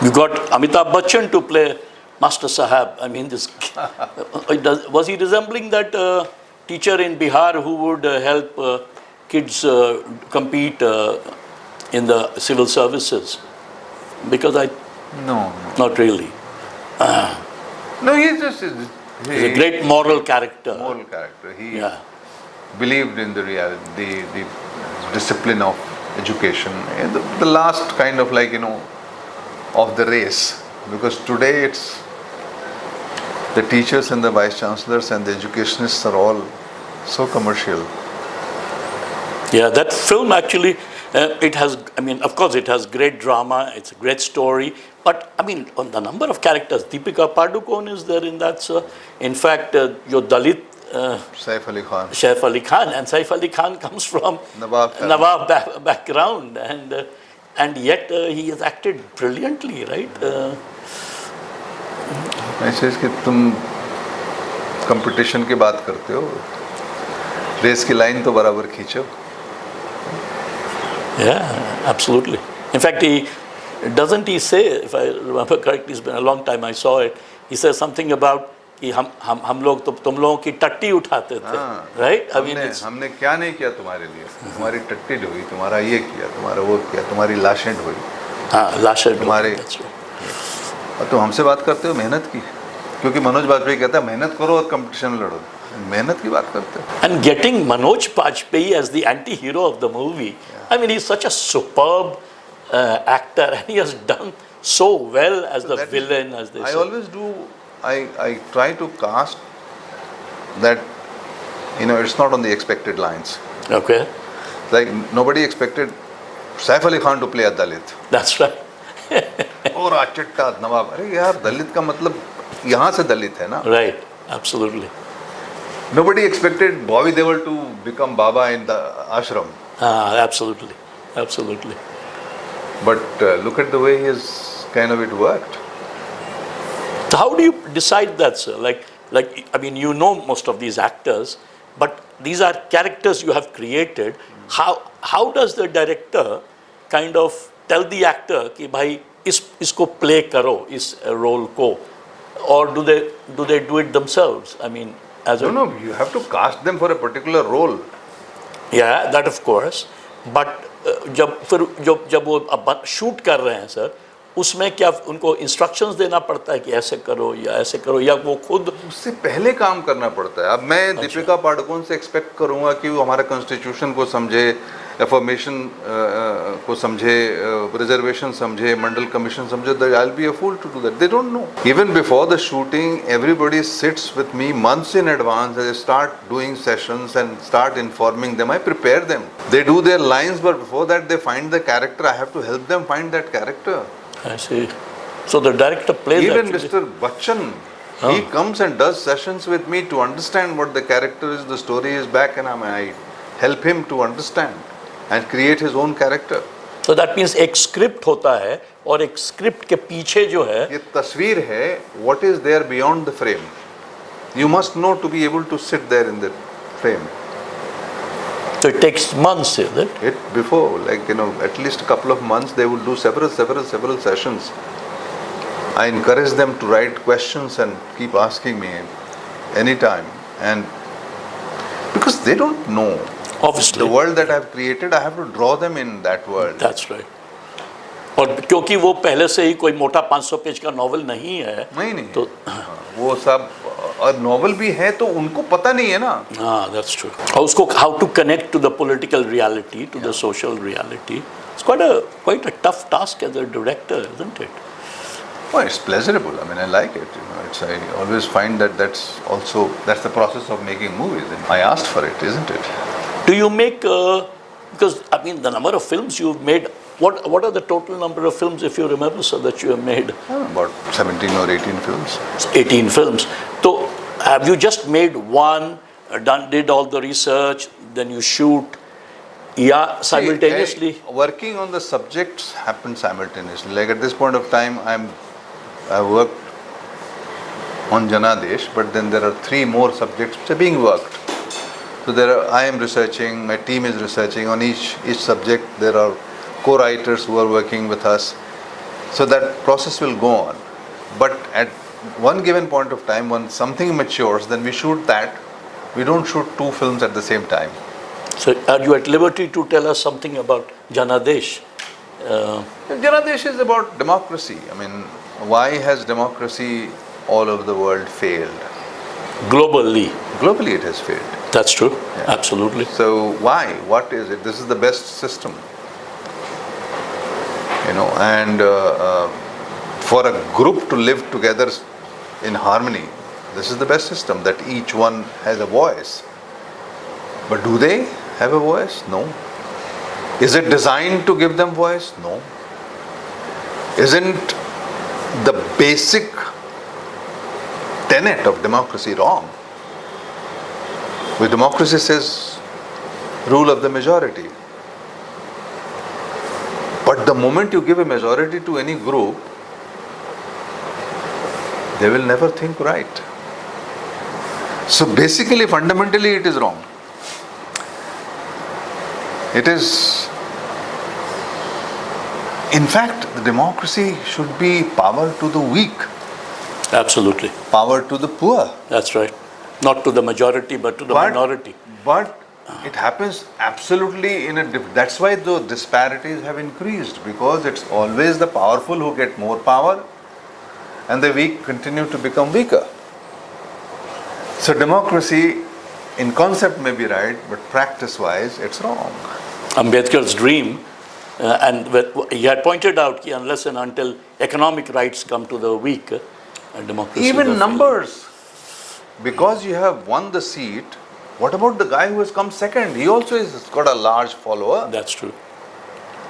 You got Amitabh Bachchan to play Master Sahab. I mean, this was he resembling that teacher in Bihar who would help kids compete in the civil services? Because No, not really. no, he's just He's a great moral character. moral character. He Yeah. believed in the reality, the discipline of education, and the last kind of of the race. Because today it's the teachers and the vice chancellors and the educationists are all so commercial. Yeah, that film actually, it has, I mean, of course it has great drama, it's a great story, but I mean, on the number of characters, Deepika Padukone is there in that, sir. In fact, your Dalit, Saif Ali Khan, Saif Ali Khan, and Saif Ali Khan comes from Nawab background, and yet he has acted brilliantly, right? ऐसे कि तुम competition की बात करते हो, race की line तो बराबर खींचो. Yeah, absolutely. In fact, doesn't he say, if I remember correctly, it's been a long time I saw it, he says something about कि हम लोग तो तुम लोगों की टट्टी उठाते थे, right? I mean, हमने क्या नहीं किया तुम्हारे लिए, तुम्हारी टट्टी ढोई, तुम्हारा ये किया, तुम्हारा वो किया, तुम्हारी लाशें ढोई. हाँ, लाशें तुम्हारे. और तुम हमसे बात करते हो मेहनत की, क्योंकि मनोज बाजपेयी कहता है मेहनत करो और कंपटीशन में लड़ो. मेहनत की बात करते हो. And getting Manoj Bajpayee as the anti-hero of the movie, I mean, he's such a superb actor, and he has done so well as the villain, as they say. I always do. I try to cast that, it's not on the expected lines. Okay. Like nobody expected Saif Ali Khan to play a Dalit. That's right. और अचिट्टा नवाब, अरे यार दलित का मतलब यहाँ से दलित है ना. Right. Absolutely. Nobody expected Bobby Deol to become Baba in the ashram. Absolutely. Absolutely. But look at the way it worked. So how do you decide that, sir? Like I mean, you know most of these actors, but these are characters you have created. How does the director kind of tell the actor कि भाई इसको play करो इस role को, or do they do it themselves? I mean, no, you have to cast them for a particular role. Yeah, that of course. But जब वो shoot कर रहे हैं सर, उसमें क्या उनको इंस्ट्रक्शंस देना पड़ता है कि ऐसे करो या वो खुद उससे पहले काम करना पड़ता है. अब मैं दीपिका पादुकोण से एक्सपेक्ट करूंगा कि वो हमारे कॉन्स्टिट्यूशन को समझे, एफर्मेशन को समझे, रिजर्वेशन समझे, मंडल कमीशन समझे. I will be a fool to do that. They don't know. Even before the shooting everybody sits with me months in advance. They start doing sessions and start informing them. I prepare them. They do their lines, but before that they find the character. I have to help them find that character. I see. So the director plays. Even actually. Mr. Bachchan, he comes and does sessions with me to understand what the character is, the story is back, and I help him to understand and create his own character. So that means एक script होता है और एक script के पीछे जो है ये तस्वीर है. What is there beyond the frame? You must know to be able to sit there in the frame. So it takes months, is it? Before, at least a couple of months, they will do several sessions. I encourage them to write questions and keep asking me anytime. And because they don't know. Obviously. The world that I have created, I have to draw them in that world. That's right. और क्योंकि वो पहले से ही कोई मोटा 500 page का novel नहीं है. नहीं तो वो सब और नॉवल भी है तो उनको पता नहीं है ना. That's true. और उसको how to connect to the political reality, to the social reality. It's quite a tough task as a director, isn't it? Well, it's pleasurable. I mean, I like it. I always find that's the process of making movies. I asked for it, isn't it? Do you make because I mean the number of films you've made? What are the total number of films, if you remember, so that you have made? About 17 or 18 films. 18 films. So have you just made one, did all the research, then you shoot? Yeah, simultaneously. Working on the subjects happens simultaneously. Like at this point of time, I worked on Janadesh, but then there are 3 more subjects which are being worked. So I am researching, my team is researching on each subject. There are co-writers who are working with us. So that process will go on. But at one given point of time, when something matures, then we shoot that. We don't shoot two films at the same time. So are you at liberty to tell us something about Janadesh? Janadesh is about democracy. I mean, why has democracy all over the world failed? Globally. Globally it has failed. That's true. Yeah. Absolutely. So why? What is it? This is the best system. And for a group to live together in harmony, this is the best system, that each one has a voice. But do they have a voice? No. Is it designed to give them voice? No. Isn't the basic tenet of democracy wrong? With democracy says rule of the majority. But the moment you give a majority to any group, they will never think right. So basically, fundamentally, it is wrong. It is, in fact, the democracy should be power to the weak, Absolutely. power to the poor. That's right. Not to the majority, but to the minority. But it happens absolutely that's why the disparities have increased, because it's always the powerful who get more power and the weak continue to become weaker. So democracy in concept may be right, but practice wise it's wrong. Ambedkar's dream, and he had pointed out that unless and until economic rights come to the weak, democracy. Even numbers, because you have won the seat, what about the guy who has come second? He also has got a large follower. That's true.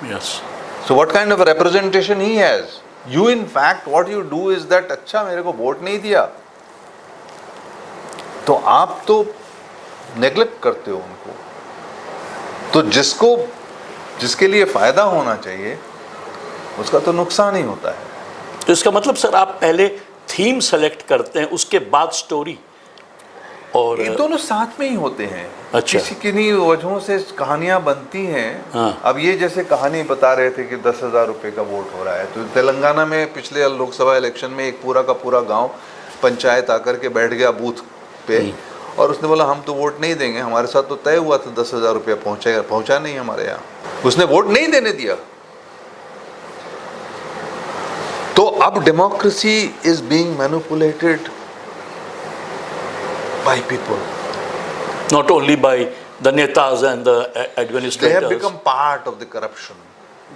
Yes. So what kind of a representation he has? You in fact what you do is that अच्छा मेरे को vote नहीं दिया, तो आप तो neglect करते हो उनको. तो जिसके लिए फायदा होना चाहिए उसका तो नुकसान ही होता है. तो इसका मतलब सर आप पहले थीम सेलेक्ट करते हैं, उसके बाद स्टोरी, और ये दोनों साथ में ही होते हैं. अच्छा. किसी किन्हीं वजहों से कहानियां बनती हैं. हाँ. अब ये जैसे कहानी बता रहे थे कि 10,000 रुपए का वोट हो रहा है, तो तेलंगाना में पिछले लोकसभा इलेक्शन में एक पूरा का पूरा गांव पंचायत आकर के बैठ गया बूथ पे, और उसने बोला हम तो वोट नहीं देंगे, हमारे साथ तो तय हुआ था 10,000 रुपया पहुंचेगा, पहुंचा नहीं हमारे यहाँ. उसने वोट नहीं देने दिया. तो अब democracy is being manipulated by people. not only by the netas and the They administrators. have become part of the corruption.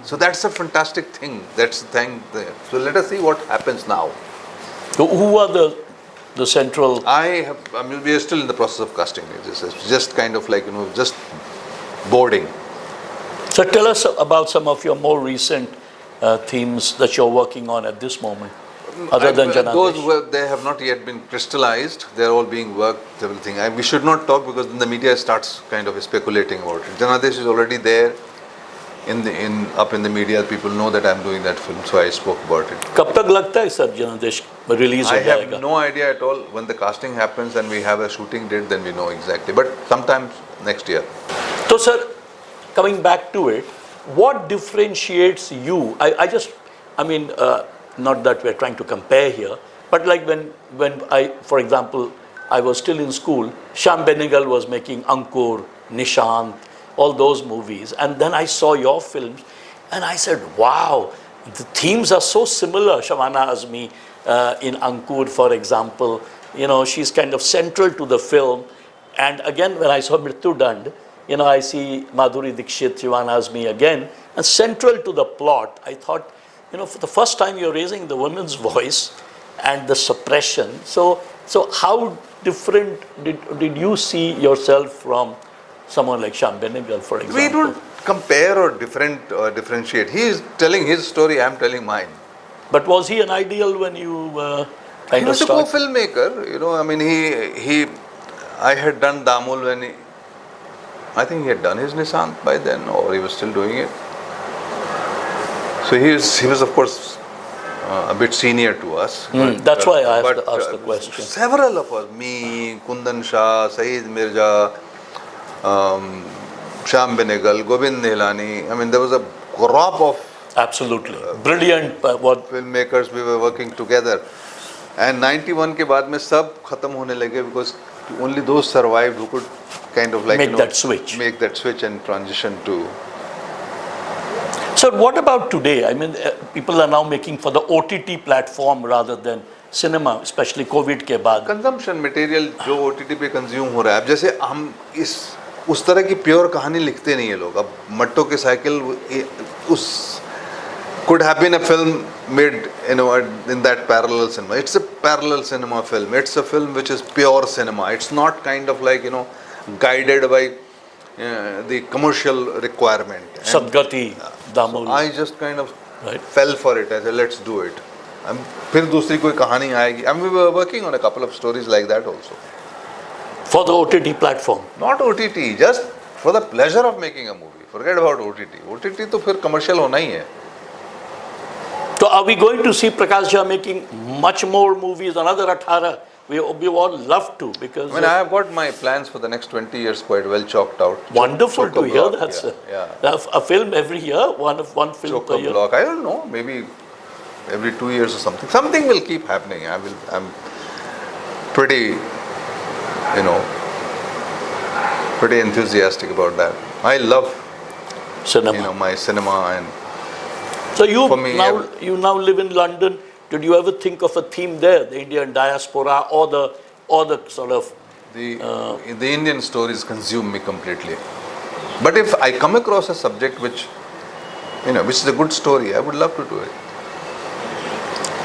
So that's a fantastic thing. That's the thing there. So let us see what happens now. So who are the central? I mean, we are still in the process of casting. This is just kind of like, just boarding. So tell us about some of your more recent themes that you're working on at this moment, other than Janadesh. They have not yet been crystallized. They're all being worked, everything. We should not talk because then the media starts kind of speculating about it. Janadesh is already there up in the media. People know that I'm doing that film, so I spoke about it. कब तक लगता है sir जनादेश release हो I जाएगा? have no idea at all. When the casting happens and we have a shooting date, then we know exactly. But sometime next year. So sir, coming back to it, what differentiates you? I mean, not that we're trying to compare here, but like when I, for example, I was still in school, Shyam Benegal was making Ankur, Nishant, all those movies, and then I saw your films, and I said, wow, the themes are so similar. Shabana Azmi in Ankur, for example, she's kind of central to the film. And again, when I saw Mrityu Dand, I see Madhuri Dixit, Shabana Azmi again, and central to the plot. I thought, for the first time you're raising the women's voice and the suppression. So how different did you see yourself from someone like Shyam Benegal, for example? We don't compare or differentiate. He is telling his story, I am telling mine. But was he an ideal when you He was a co-filmmaker. I mean, I had done Damul when I think he had done his Nishant by then, or he was still doing it. So he was of course a bit senior to us. That's why I have to ask the question. Several of us, me, Kundan Shah, Saeed Mirza, Shyam Benegal, Govind Nihlani. I mean, there was a crop of Absolutely. Brilliant. What filmmakers, we were working together. And 91 के बाद में सब खत्म होने लगे because only those survived who could kind of like make that switch. make that switch and transition to. So what about today? I mean, people are now making for the OTT platform rather than cinema, especially COVID के बाद. Consumption material जो OTT पे consume हो रहा है, अब जैसे हम उस तरह की प्योर कहानी लिखते नहीं है लोग. अब मट्टो के साइकिल उस could have been a film made, in that parallel cinema. It's a parallel cinema film. It's a film which is pure cinema. It's not kind of like, guided by the commercial requirement. Sadgati, Damul. So I just kind of fell for it. I said, let's do it. फिर दूसरी कोई कहानी आएगी. And we were working on a couple of stories like that also. For the OTT platform? Not OTT, just for the pleasure of making a movie. Forget about OTT. OTT तो फिर commercial होना ही है. So are we going to see Prakash Jha making much more movies, another 18? We all love to because... I have got my plans for the next 20 years quite well chalked out. Wonderful to hear that, yeah, sir. Yeah. A film every year, one film per year. I don't know, maybe every 2 years or something. Something will keep happening. I'm pretty, pretty enthusiastic about that. I love cinema. My cinema and... So you now live in London. Did you ever think of a theme there, the Indian diaspora or the sort of... The Indian stories consume me completely. But if I come across a subject which is a good story, I would love to do it.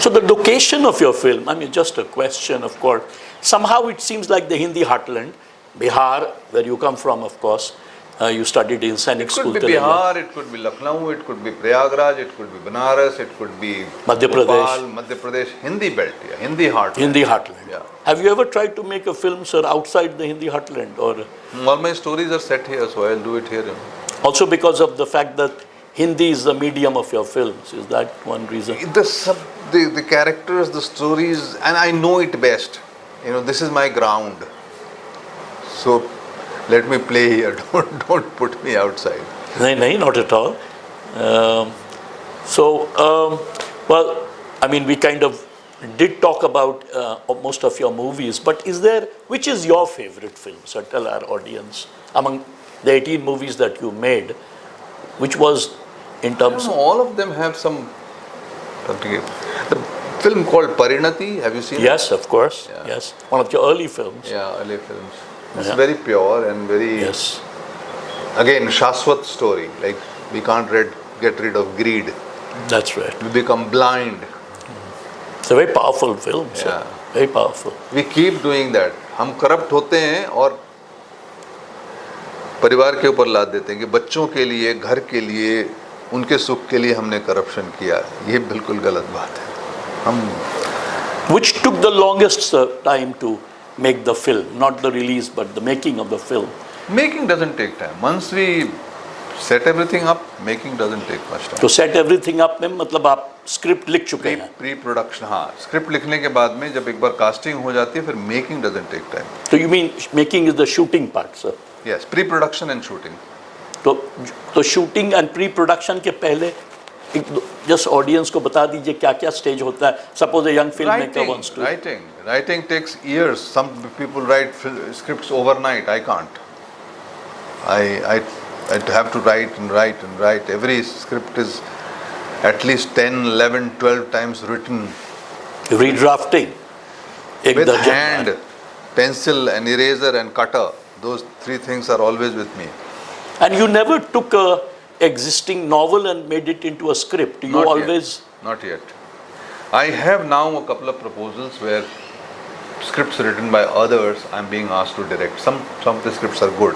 So the location of your film, just a question, of course. Somehow it seems like the Hindi heartland, Bihar, where you come from, of course. You studied in Sainik School. It could be Bihar, it could be Lucknow, it could be Prayagraj, it could be Banaras, it could be Madhya Pradesh, Hindi belt, Hindi heartland. Hindi heartland. Yeah. Have you ever tried to make a film, sir, outside the Hindi heartland? Or all my stories are set here, so I'll do it here. Also because of the fact that Hindi is the medium of your films, is that one reason? The characters, the stories, and I know it best. This is my ground. So let me play here. Don't put me outside. No, not at all. We kind of did talk about most of your movies, but which is your favorite film? So tell our audience, among the 18 movies that you made, which was in terms of... All of them have some... The film called Parinati, have you seen it? Yes, of course. Yeah. Yes, one of your early films. Yeah, early films. It's very pure and very... Yes. Again, Shashwat story. Like, we can't get rid of greed. That's right. We become blind. It's a very powerful film, sir. Yeah. Very powerful. We keep doing that. हम corrupt होते हैं और परिवार के ऊपर लाद देते हैं कि बच्चों के लिए, घर के लिए, उनके सुख के लिए हमने corruption किया. ये बिल्कुल गलत बात है. Which took the longest time to make the film, not the release, but the making of the film? Making doesn't take time. Once we set everything up, making doesn't take much time. To set everything up में मतलब आप script लिख चुके हैं? Pre-production, हाँ. Script लिखने के बाद में जब एक बार casting हो जाती है, फिर making doesn't take time. So you mean making is the shooting part, sir? Yes, pre-production and shooting. तो shooting and pre-production के पहले just audience को बता दीजिए क्या stage होता है. Suppose a young filmmaker wants to. Writing takes years. Some people write scripts overnight. I can't. I have to write and write and write. Every script is at least 10, 11, 12 times written. Redrafting. With hand, pencil and eraser and cutter. Those three things are always with me. And you never took a existing novel and made it into a script? Not yet. I have now a couple of proposals where scripts written by others I'm being asked to direct. Some of the scripts are good.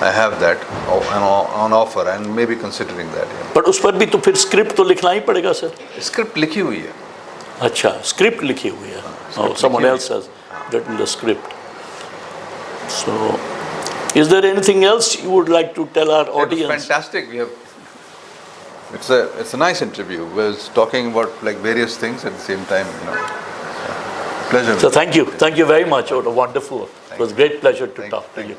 I have that on offer and maybe considering that. Yeah. But उस पर भी तो फिर script तो लिखना ही पड़ेगा sir. Script लिखी हुई है. अच्छा, script लिखी हुई है. Oh, someone else has written the script. So, is there anything else you would like to tell our audience? It's fantastic. It's a nice interview. We're talking about like various things at the same time. Pleasure. So thank you very much. It was wonderful. It was a great pleasure to talk to you.